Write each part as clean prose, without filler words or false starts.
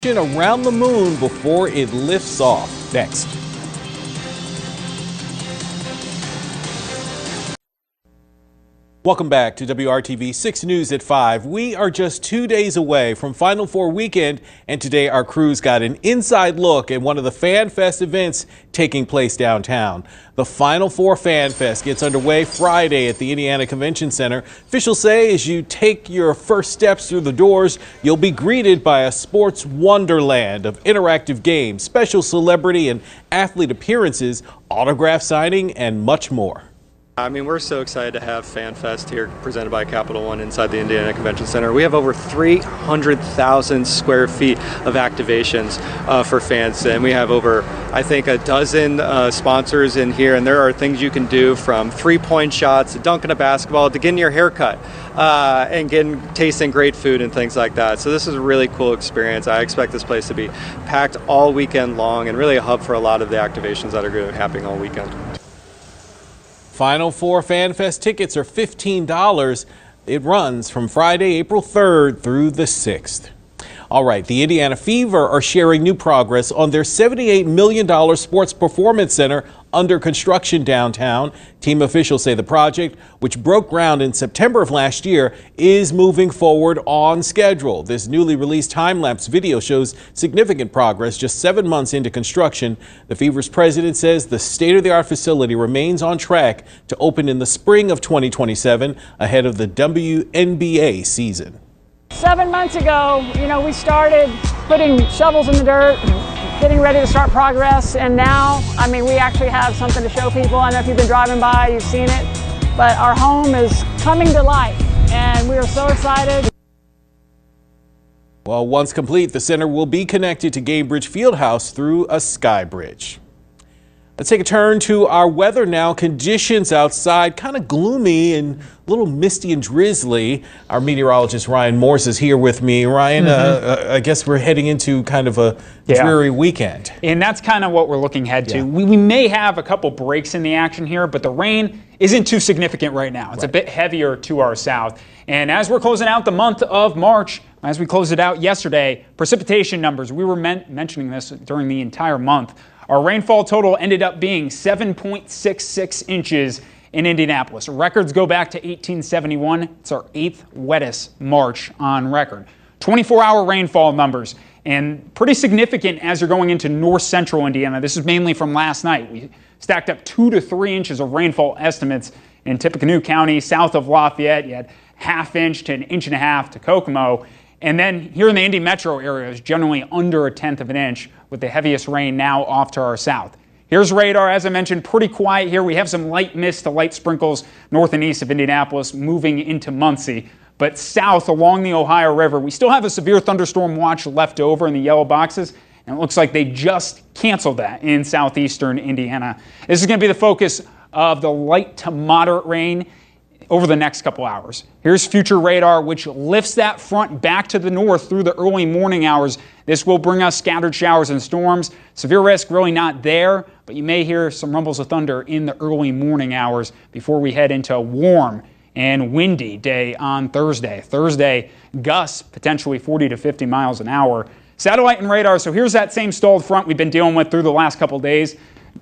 Around the moon before it lifts off. Next. Welcome back to WRTV 6 News at 5. We are just 2 days away from Final Four weekend, and today our crews got an inside look at one of the Fan Fest events taking place downtown. The Final Four Fan Fest gets underway Friday at the Indiana Convention Center. Officials say as you take your first steps through the doors, you'll be greeted by a sports wonderland of interactive games, special celebrity and athlete appearances, autograph signing, and much more. I mean, we're so excited to have Fan Fest here presented by Capital One inside the Indiana Convention Center. We have over 300,000 square feet of activations for fans, and we have over, I think, a dozen sponsors in here, and there are things you can do from three-point shots to dunking a basketball to getting your hair cut and tasting great food and things like that. So this is a really cool experience. I expect this place to be packed all weekend long and really a hub for a lot of the activations that are going to be happening all weekend. Final Four Fan Fest tickets are $15. It runs from Friday, April 3rd through the 6th. All right, the Indiana Fever are sharing new progress on their $78 million sports performance center under construction downtown. Team officials say the project, which broke ground in September of last year, is moving forward on schedule. This newly released time-lapse video shows significant progress just 7 months into construction. The Fever's president says the state-of-the-art facility remains on track to open in the spring of 2027 ahead of the WNBA season. 7 months ago, we started putting shovels in the dirt, getting ready to start progress, and now, we actually have something to show people. I know if you've been driving by, you've seen it, but our home is coming to life, and we are so excited. Well, once complete, the center will be connected to Gainbridge Fieldhouse through a sky bridge. Let's take a turn to our weather now. Conditions outside kind of gloomy and a little misty and drizzly. Our meteorologist Ryan Morse is here with me. Ryan, I guess we're heading into kind of a dreary weekend. And that's kind of what we're looking ahead to. We may have a couple breaks in the action here, but the rain isn't too significant right now. It's a bit heavier to our south. And as we're closing out the month of March, as we closed it out yesterday, precipitation numbers, we were mentioning this during the entire month. Our rainfall total ended up being 7.66 inches in Indianapolis. Records go back to 1871. It's our 8th wettest March on record. 24-hour rainfall numbers, and pretty significant as you're going into north central Indiana. This is mainly from last night. We stacked up 2 to 3 inches of rainfall estimates in Tippecanoe County, south of Lafayette. You had ½ inch to 1.5 inches to Kokomo. And then here in the Indy metro area is generally under 1/10 of an inch, with the heaviest rain now off to our south. Here's radar. As I mentioned, pretty quiet here. We have some light mist to light sprinkles north and east of Indianapolis moving into Muncie. But south along the Ohio River, we still have a severe thunderstorm watch left over in the yellow boxes. And it looks like they just canceled that in southeastern Indiana. This is going to be the focus of the light to moderate rain over the next couple hours. Here's future radar, which lifts that front back to the north through the early morning hours. This will bring us scattered showers and storms. Severe risk really not there, but you may hear some rumbles of thunder in the early morning hours before we head into a warm and windy day on Thursday. Thursday, gusts potentially 40 to 50 miles an hour. Satellite and radar, so here's that same stalled front we've been dealing with through the last couple days.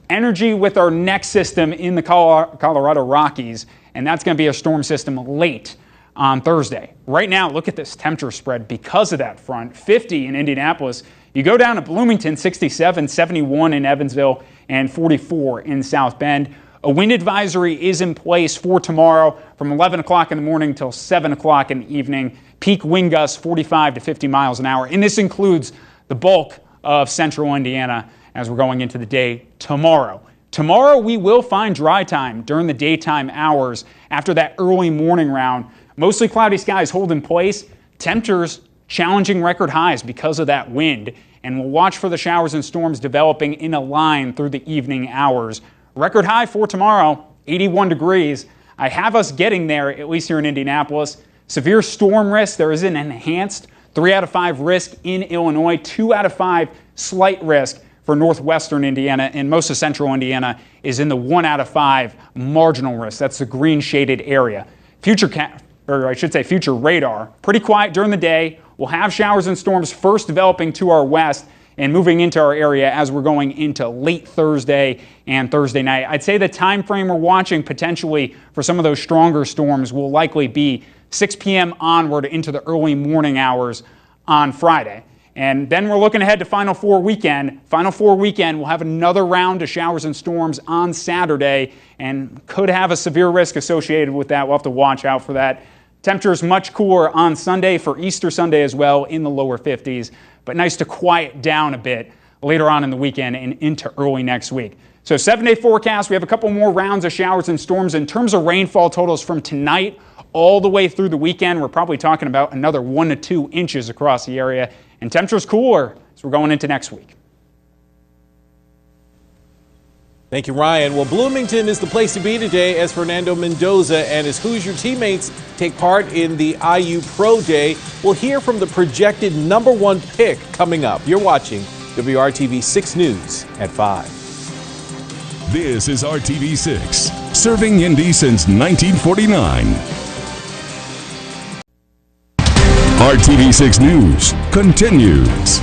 Energy with our next system in the Colorado Rockies, and that's going to be a storm system late on Thursday. Right now, look at this temperature spread because of that front. 50 in Indianapolis. You go down to Bloomington, 67, 71 in Evansville, and 44 in South Bend. A wind advisory is in place for tomorrow from 11 o'clock in the morning till 7 o'clock in the evening. Peak wind gusts 45 to 50 miles an hour, and this includes the bulk of central Indiana as we're going into the day tomorrow. Tomorrow we will find dry time during the daytime hours after that early morning round. Mostly cloudy skies hold in place. Temperatures challenging record highs because of that wind. And we'll watch for the showers and storms developing in a line through the evening hours. Record high for tomorrow, 81 degrees. I have us getting there, at least here in Indianapolis. Severe storm risk, there is an enhanced 3 out of 5 risk in Illinois, 2 out of 5 slight risk for northwestern Indiana, and most of central Indiana is in the 1 out of 5 marginal risk. That's the green shaded area. Future radar, pretty quiet during the day, we'll have showers and storms first developing to our west and moving into our area as we're going into late Thursday and Thursday night. I'd say the time frame we're watching potentially for some of those stronger storms will likely be 6 p.m. onward into the early morning hours on Friday. And then we're looking ahead to Final Four weekend. Final Four weekend, we'll have another round of showers and storms on Saturday and could have a severe risk associated with that. We'll have to watch out for that. Temperatures much cooler on Sunday for Easter Sunday as well in the lower 50s, but nice to quiet down a bit later on in the weekend and into early next week. So 7-day forecast, we have a couple more rounds of showers and storms. In terms of rainfall totals from tonight all the way through the weekend, we're probably talking about another 1 to 2 inches across the area. And temperatures cooler as we're going into next week. Thank you, Ryan. Well, Bloomington is the place to be today as Fernando Mendoza and his Hoosier teammates take part in the IU Pro Day. We'll hear from the projected #1 pick coming up. You're watching WRTV 6 News at 5. This is RTV 6, serving Indy since 1949. RTV 6 News continues.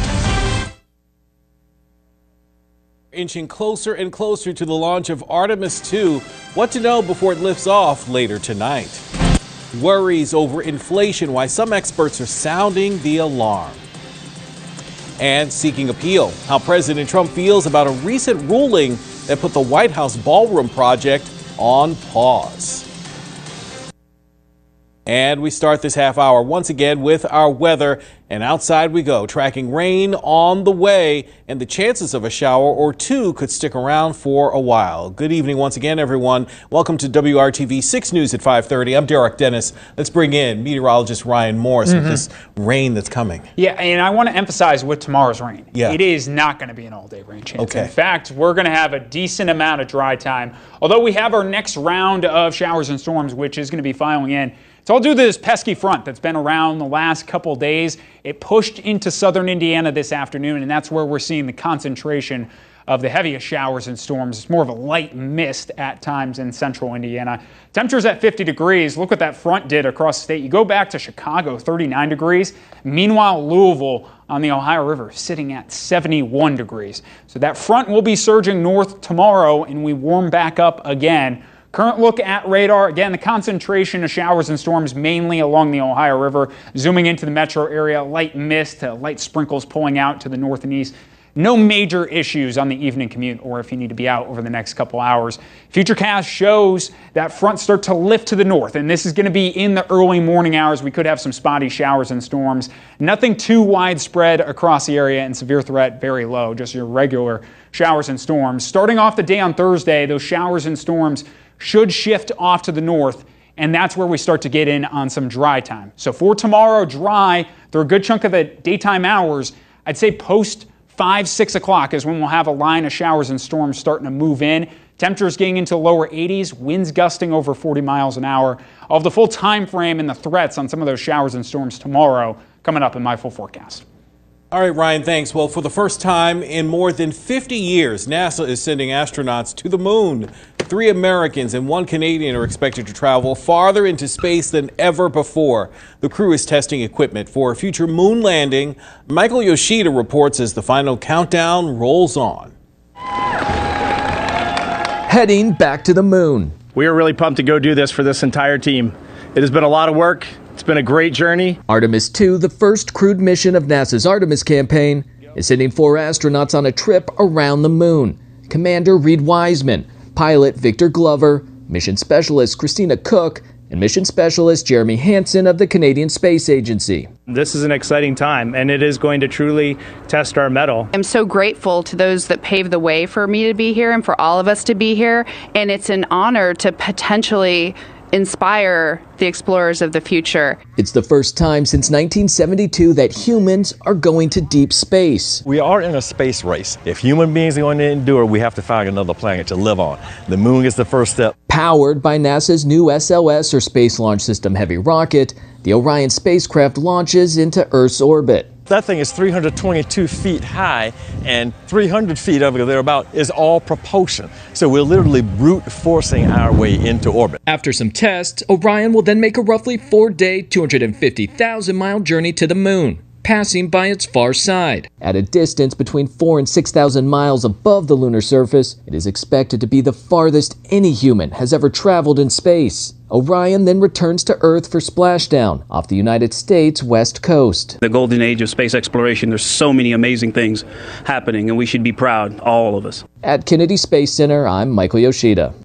Inching closer and closer to the launch of Artemis 2. What to know before it lifts off later tonight. Worries over inflation, why some experts are sounding the alarm. And seeking appeal, how President Trump feels about a recent ruling that put the White House ballroom project on pause. And we start this half hour once again with our weather, and outside we go, tracking rain on the way, and the chances of a shower or two could stick around for a while. Good evening once again, everyone. Welcome to WRTV 6 News at 5:30. I'm Derek Dennis. Let's bring in meteorologist Ryan Morris with this rain that's coming. Yeah, and I want to emphasize with tomorrow's rain. Yeah. It is not going to be an all-day rain chance. Okay. In fact, we're going to have a decent amount of dry time, although we have our next round of showers and storms, which is going to be filing in. It's all due to this pesky front that's been around the last couple days. It pushed into southern Indiana this afternoon, and that's where we're seeing the concentration of the heaviest showers and storms. It's more of a light mist at times in central Indiana. Temperatures at 50 degrees. Look what that front did across the state. You go back to Chicago, 39 degrees. Meanwhile, Louisville on the Ohio River sitting at 71 degrees. So that front will be surging north tomorrow, and we warm back up again. Current look at radar, again, the concentration of showers and storms mainly along the Ohio River. Zooming into the metro area, light mist, light sprinkles pulling out to the north and east. No major issues on the evening commute or if you need to be out over the next couple hours. Futurecast shows that front start to lift to the north, and this is going to be in the early morning hours. We could have some spotty showers and storms. Nothing too widespread across the area, and severe threat very low, just your regular showers and storms. Starting off the day on Thursday, those showers and storms should shift off to the north, and that's where we start to get in on some dry time. So for tomorrow, dry through a good chunk of the daytime hours. I'd say post 5, 6 o'clock is when we'll have a line of showers and storms starting to move in. Temperatures getting into the lower 80s, winds gusting over 40 miles an hour. I'll have the full time frame and the threats on some of those showers and storms tomorrow coming up in my full forecast. All right, Ryan, thanks. Well, for the first time in more than 50 years, NASA is sending astronauts to the moon. 3 Americans and 1 Canadian are expected to travel farther into space than ever before. The crew is testing equipment for a future moon landing. Michael Yoshida reports as the final countdown rolls on. Heading back to the moon. We are really pumped to go do this for this entire team. It has been a lot of work. It's been a great journey. Artemis 2, the first crewed mission of NASA's Artemis campaign, is sending 4 astronauts on a trip around the moon. Commander Reed Wiseman, pilot Victor Glover, mission specialist Christina Cook, and mission specialist Jeremy Hansen of the Canadian Space Agency. This is an exciting time, and it is going to truly test our mettle. I'm so grateful to those that paved the way for me to be here and for all of us to be here, and it's an honor to potentially inspire the explorers of the future. It's the first time since 1972 that humans are going to deep space. We are in a space race. If human beings are going to endure, we have to find another planet to live on. The moon is the first step. Powered by NASA's new SLS, or Space Launch System Heavy rocket, the Orion spacecraft launches into Earth's orbit. That thing is 322 feet high, and 300 feet of it, thereabout, is all propulsion. So we're literally brute forcing our way into orbit. After some tests, Orion will then make a roughly 4-day, 250,000-mile journey to the moon, passing by its far side. At a distance between 4,000 and 6,000 miles above the lunar surface, it is expected to be the farthest any human has ever traveled in space. Orion then returns to Earth for splashdown off the United States west coast. The golden age of space exploration, there's so many amazing things happening, and we should be proud, all of us. At Kennedy Space Center, I'm Michael Yoshida.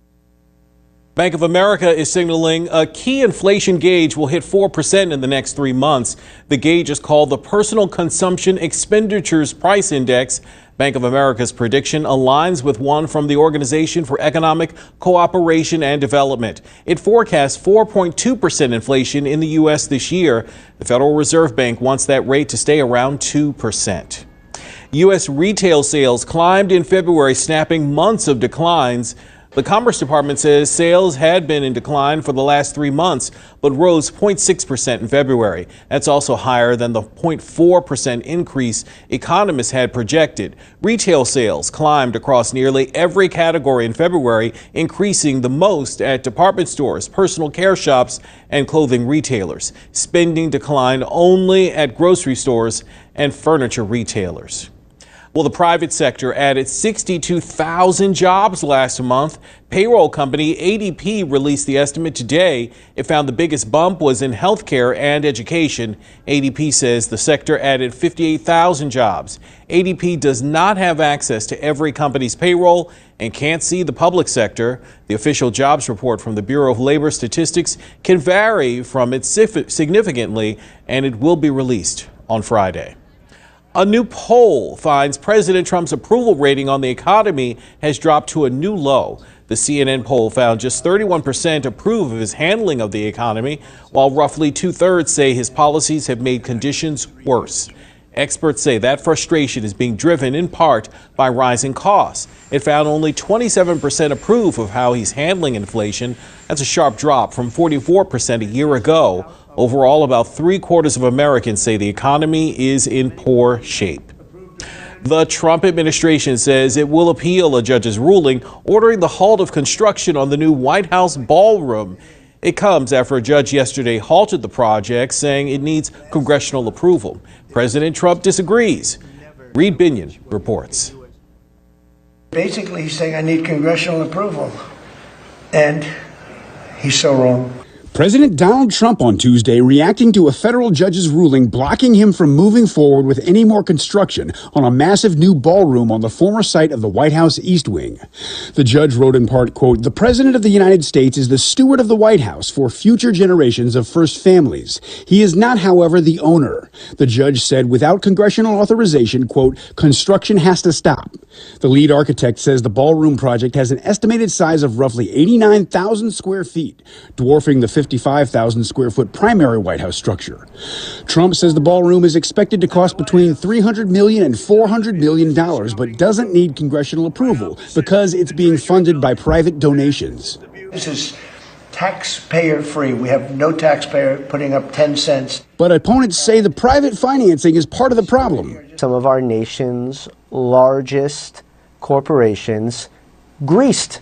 Bank of America is signaling a key inflation gauge will hit 4% in the next 3 months. The gauge is called the Personal Consumption Expenditures Price Index. Bank of America's prediction aligns with one from the Organization for Economic Cooperation and Development. It forecasts 4.2% inflation in the U.S. this year. The Federal Reserve Bank wants that rate to stay around 2%. U.S. retail sales climbed in February, snapping months of declines. The Commerce Department says sales had been in decline for the last 3 months, but rose 0.6% in February. That's also higher than the 0.4% increase economists had projected. Retail sales climbed across nearly every category in February, increasing the most at department stores, personal care shops, and clothing retailers. Spending declined only at grocery stores and furniture retailers. Well, the private sector added 62,000 jobs last month. Payroll company ADP released the estimate today. It found the biggest bump was in healthcare and education. ADP says the sector added 58,000 jobs. ADP does not have access to every company's payroll and can't see the public sector. The official jobs report from the Bureau of Labor Statistics can vary from it significantly, and it will be released on Friday. A new poll finds President Trump's approval rating on the economy has dropped to a new low. The CNN poll found just 31% approve of his handling of the economy, while roughly 2/3 say his policies have made conditions worse. Experts say that frustration is being driven in part by rising costs. It found only 27% approve of how he's handling inflation. That's a sharp drop from 44% a year ago. Overall, about 3/4 of Americans say the economy is in poor shape. The Trump administration says it will appeal a judge's ruling ordering the halt of construction on the new White House ballroom. It comes after a judge yesterday halted the project, saying it needs congressional approval. President Trump disagrees. Reed Binion reports. Basically, he's saying I need congressional approval, and he's so wrong. President Donald Trump on Tuesday reacting to a federal judge's ruling blocking him from moving forward with any more construction on a massive new ballroom on the former site of the White House East Wing. The judge wrote in part, quote, "The President of the United States is the steward of the White House for future generations of first families. He is not, however, the owner." The judge said without congressional authorization, quote, "construction has to stop." The lead architect says the ballroom project has an estimated size of roughly 89,000 square feet, dwarfing the 55,000 square foot primary White House structure. Trump says the ballroom is expected to cost between $300 million and $400 million, but doesn't need congressional approval because it's being funded by private donations. This is taxpayer free. We have no taxpayer putting up 10 cents. But opponents say the private financing is part of the problem. Some of our nation's largest corporations greased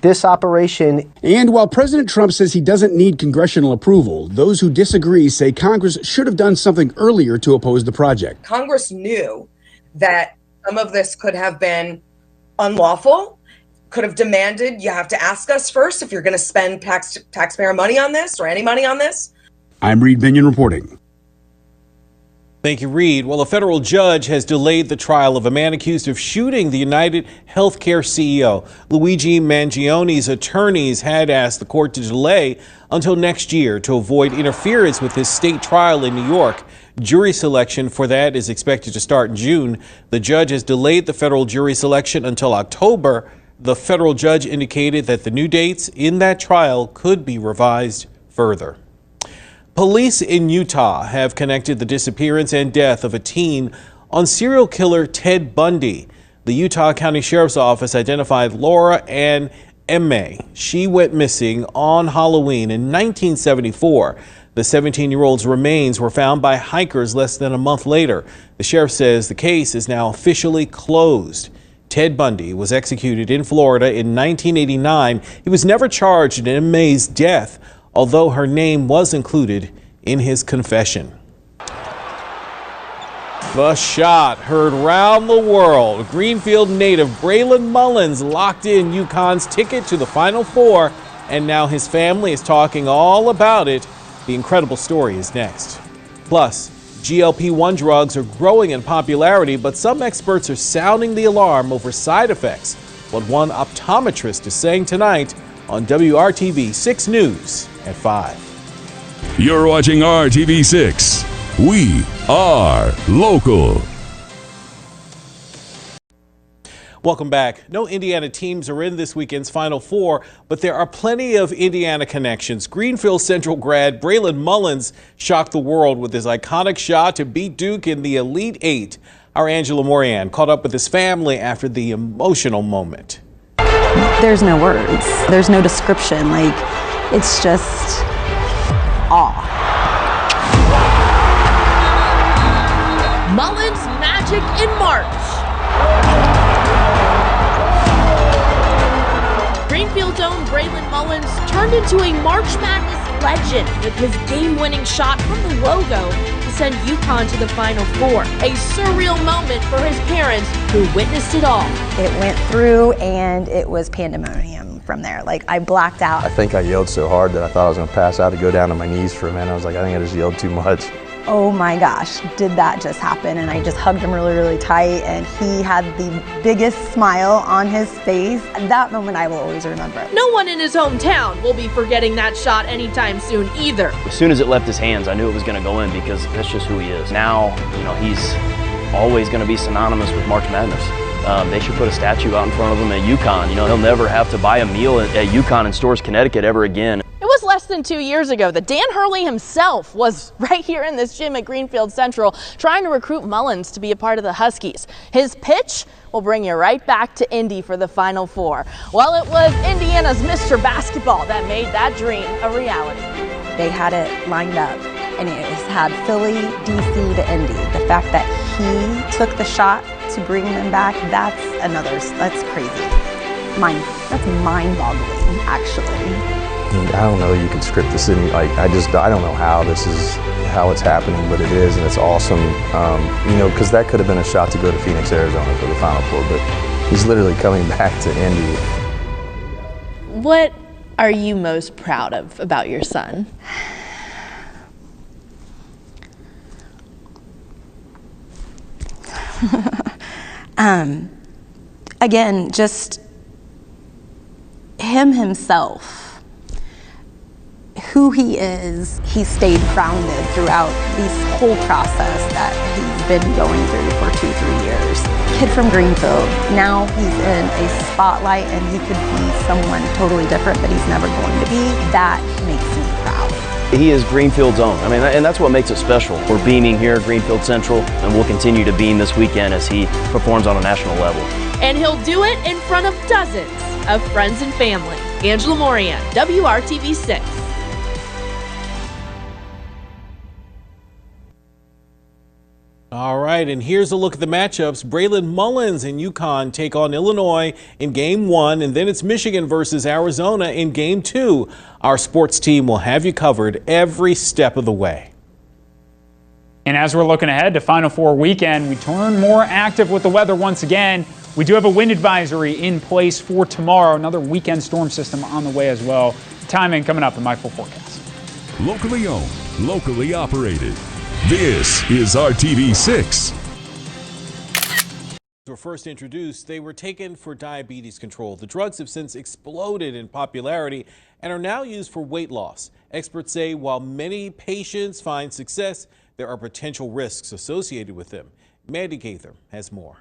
this operation. And while President Trump says he doesn't need congressional approval, those who disagree say Congress should have done something earlier to oppose the project. Congress knew that some of this could have been unlawful, could have demanded, you have to ask us first if you're going to spend taxpayer money on this or any money on this. I'm Reed Binion reporting. Thank you, Reed. Well, a federal judge has delayed the trial of a man accused of shooting the United Healthcare CEO. Luigi Mangione's attorneys had asked the court to delay until next year to avoid interference with his state trial in New York. Jury selection for that is expected to start in June. The judge has delayed the federal jury selection until October. The federal judge indicated that the new dates in that trial could be revised further. Police in Utah have connected the disappearance and death of a teen on serial killer Ted Bundy. The Utah County Sheriff's Office identified Laura Ann Emme. She went missing on Halloween in 1974. The 17-year-old's remains were found by hikers less than a month later. The sheriff says the case is now officially closed. Ted Bundy was executed in Florida in 1989. He was never charged in May's death, although her name was included in his confession. The shot heard round the world. Greenfield native Braylon Mullins locked in UConn's ticket to the Final Four, and now his family is talking all about it. The incredible story is next. Plus, GLP-1 drugs are growing in popularity, but some experts are sounding the alarm over side effects. What one optometrist is saying tonight on WRTV 6 News at 5. You're watching RTV 6. We are local. Welcome back. No Indiana teams are in this weekend's Final Four, but there are plenty of Indiana connections. Greenfield Central grad Braylon Mullins shocked the world with his iconic shot to beat Duke in the Elite Eight. Our Angela Morian caught up with his family after the emotional moment. There's no words. There's no description. Like, it's just awe. Mullins magic in March. Greenfield's own Braylon Mullins turned into a March Madness legend with his game-winning shot from the logo to send UConn to the Final Four. A surreal moment for his parents who witnessed it all. It went through and it was pandemonium from there. Like, I blacked out. I think I yelled so hard that I thought I was going to pass out, to go down to my knees for a minute. I was like, I think I just yelled too much. Oh my gosh, did that just happen? And I just hugged him really, really tight, and he had the biggest smile on his face. That moment I will always remember. No one in his hometown will be forgetting that shot anytime soon either. As soon as it left his hands, I knew it was going to go in because that's just who he is. Now, he's always going to be synonymous with March Madness. They should put a statue out in front of him at UConn. He'll never have to buy a meal at UConn in Stores, Connecticut ever again. It was less than 2 years ago that Dan Hurley himself was right here in this gym at Greenfield Central trying to recruit Mullins to be a part of the Huskies. His pitch will bring you right back to Indy for the Final Four. Well, it was Indiana's Mr. Basketball that made that dream a reality. They had it lined up, and it had Philly, DC to Indy. The fact that he took the shot to bring them back, that's crazy. That's mind-boggling, actually. I don't know, you can script this in, I don't know how it's happening, but it is, and it's awesome, because that could have been a shot to go to Phoenix, Arizona for the Final Four, but he's literally coming back to Indy. What are you most proud of about your son? Again, just himself. Who he is, he stayed grounded throughout this whole process that he's been going through for 2-3 years. Kid from Greenfield, now he's in a spotlight and he could be someone totally different, but he's never going to be. That makes me proud. He is Greenfield's own. And that's what makes it special. We're beaming here at Greenfield Central, and we'll continue to beam this weekend as he performs on a national level. And he'll do it in front of dozens of friends and family. Angela Morian, WRTV 6. All right, and here's a look at the matchups. Braylon Mullins and UConn take on Illinois in Game 1, and then it's Michigan versus Arizona in Game 2. Our sports team will have you covered every step of the way. And as we're looking ahead to Final Four weekend, we turn more active with the weather once again. We do have a wind advisory in place for tomorrow. Another weekend storm system on the way as well. Timing coming up in my full forecast. Locally owned, locally operated. This is RTV 6. Were first introduced, they were taken for diabetes control. The drugs have since exploded in popularity and are now used for weight loss. Experts say while many patients find success, there are potential risks associated with them. Mandy Gaither has more.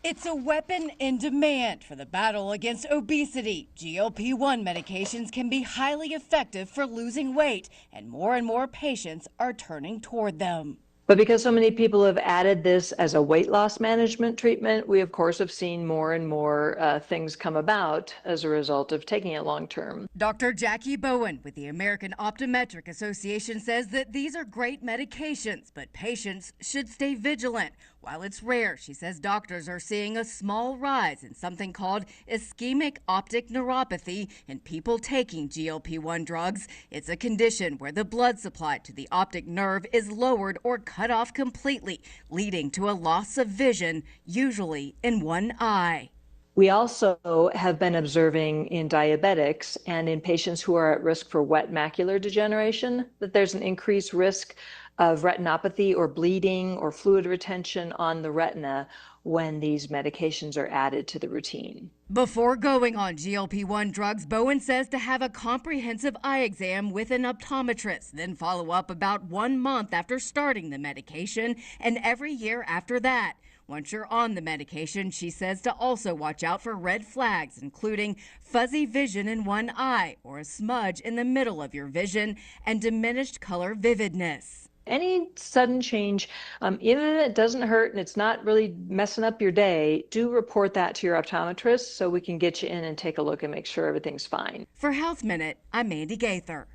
It's a weapon in demand for the battle against obesity. GLP-1 medications can be highly effective for losing weight, and more patients are turning toward them. But because so many people have added this as a weight loss management treatment, we of course have seen more and more things come about as a result of taking it long term. Dr. Jackie Bowen with the American Optometric Association says that these are great medications, but patients should stay vigilant. While it's rare, she says doctors are seeing a small rise in something called ischemic optic neuropathy in people taking GLP-1 drugs. It's a condition where the blood supply to the optic nerve is lowered or cut off completely, leading to a loss of vision, usually in one eye. We also have been observing in diabetics and in patients who are at risk for wet macular degeneration that there's an increased risk of retinopathy or bleeding or fluid retention on the retina when these medications are added to the routine. Before going on GLP-1 drugs, Bowen says to have a comprehensive eye exam with an optometrist, then follow up about 1 month after starting the medication and every year after that. Once you're on the medication, she says to also watch out for red flags, including fuzzy vision in one eye or a smudge in the middle of your vision and diminished color vividness. Any sudden change, even if it doesn't hurt and it's not really messing up your day, do report that to your optometrist so we can get you in and take a look and make sure everything's fine. For Health Minute, I'm Mandy Gaither.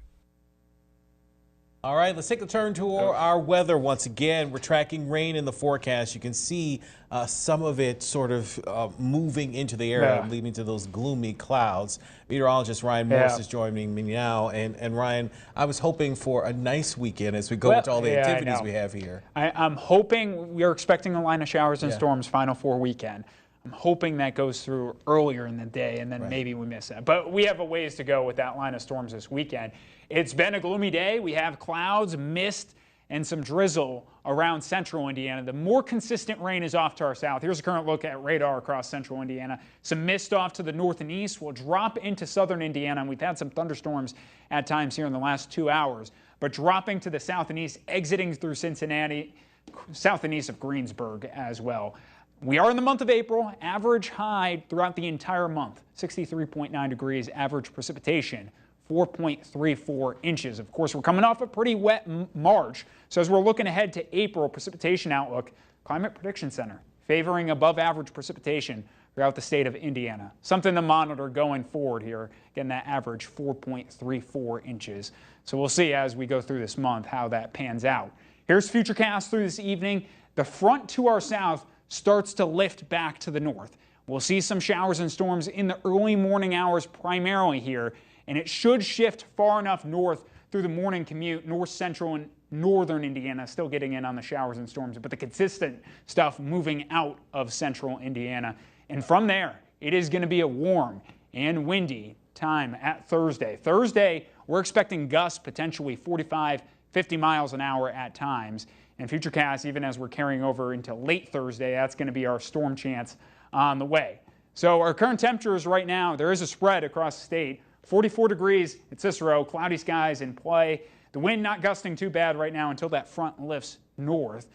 All right, let's take a turn to our weather once again. We're tracking rain in the forecast. You can see some of it sort of moving into the area, leading to those gloomy clouds. Meteorologist Ryan Morris is joining me now. And Ryan, I was hoping for a nice weekend as we go into all the activities we have here. I'm hoping, we are expecting a line of showers and storms Final Four weekend. I'm hoping that goes through earlier in the day, and then maybe we miss that. But we have a ways to go with that line of storms this weekend. It's been a gloomy day. We have clouds, mist, and some drizzle around central Indiana. The more consistent rain is off to our south. Here's a current look at radar across central Indiana. Some mist off to the north and east will drop into southern Indiana, and we've had some thunderstorms at times here in the last 2 hours. But dropping to the south and east, exiting through Cincinnati, south and east of Greensburg as well. We are in the month of April. Average high throughout the entire month, 63.9 degrees. Average precipitation, 4.34 inches. Of course, we're coming off a pretty wet March. So as we're looking ahead to April, precipitation outlook, Climate Prediction Center favoring above average precipitation throughout the state of Indiana. Something to monitor going forward here. Again, that average 4.34 inches. So we'll see as we go through this month how that pans out. Here's Futurecast through this evening. The front to our south starts to lift back to the north. We'll see some showers and storms in the early morning hours primarily here, and it should shift far enough north through the morning commute, north central and northern Indiana, still getting in on the showers and storms, but the consistent stuff moving out of central Indiana. And from there, it is going to be a warm and windy time at Thursday. Thursday, we're expecting gusts potentially 45, 50 miles an hour at times. And Futurecast, even as we're carrying over into late Thursday, that's going to be our storm chance on the way. So our current temperatures right now, there is a spread across the state. 44 degrees at Cicero, cloudy skies in play. The wind not gusting too bad right now until that front lifts north.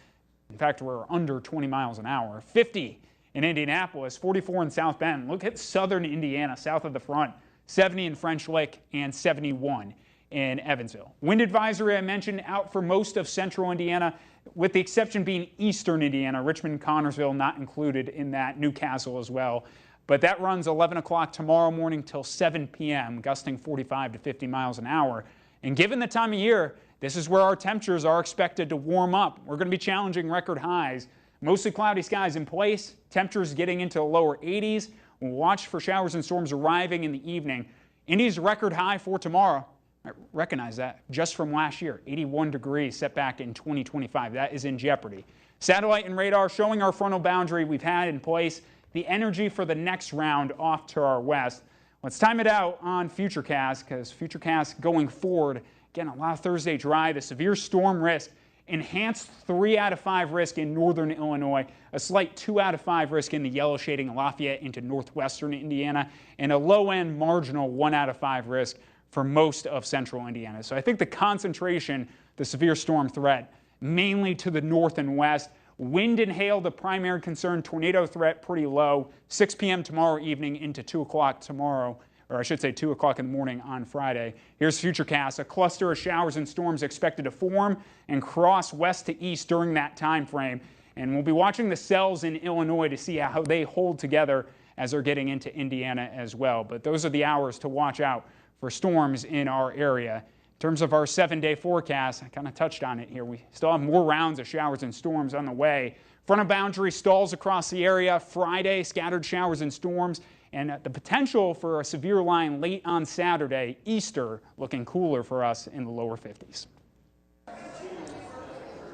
In fact, we're under 20 miles an hour. 50 in Indianapolis, 44 in South Bend. Look at southern Indiana, south of the front. 70 in French Lick and 71 in Evansville. Wind advisory I mentioned out for most of central Indiana, with the exception being eastern Indiana. Richmond, Connersville not included in that, Newcastle as well. But that runs 11 o'clock tomorrow morning till 7 p.m., gusting 45 to 50 miles an hour. And given the time of year, this is where our temperatures are expected to warm up. We're going to be challenging record highs. Mostly cloudy skies in place, temperatures getting into the lower 80s. We'll watch for showers and storms arriving in the evening. Indy's record high for tomorrow, I recognize that, just from last year, 81 degrees set back in 2025. That is in jeopardy. Satellite and radar showing our frontal boundary we've had in place. The energy for the next round off to our west. Let's time it out on Futurecast, because Futurecast going forward, again, a lot of Thursday dry, the severe storm risk, enhanced 3 out of 5 risk in northern Illinois, a slight 2 out of 5 risk in the yellow shading Lafayette into northwestern Indiana, and a low-end marginal 1 out of 5 risk for most of central Indiana. So I think the concentration, the severe storm threat, mainly to the north and west. Wind and hail, the primary concern. Tornado threat pretty low. 6 p.m. tomorrow evening into 2 o'clock tomorrow, or I should say 2 o'clock in the morning on Friday. Here's Futurecast. A cluster of showers and storms expected to form and cross west to east during that time frame. And we'll be watching the cells in Illinois to see how they hold together as they're getting into Indiana as well. But those are the hours to watch out for storms in our area. In terms of our 7-day forecast, I kind of touched on it here. We still have more rounds of showers and storms on the way. Front of boundary stalls across the area. Friday, scattered showers and storms. And the potential for a severe line late on Saturday. Easter looking cooler for us in the lower 50s.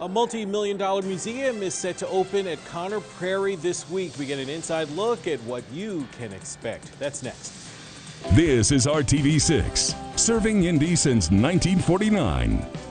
A multi-million-dollar museum is set to open at Conner Prairie this week. We get an inside look at what you can expect. That's next. This is RTV6, serving Indy since 1949.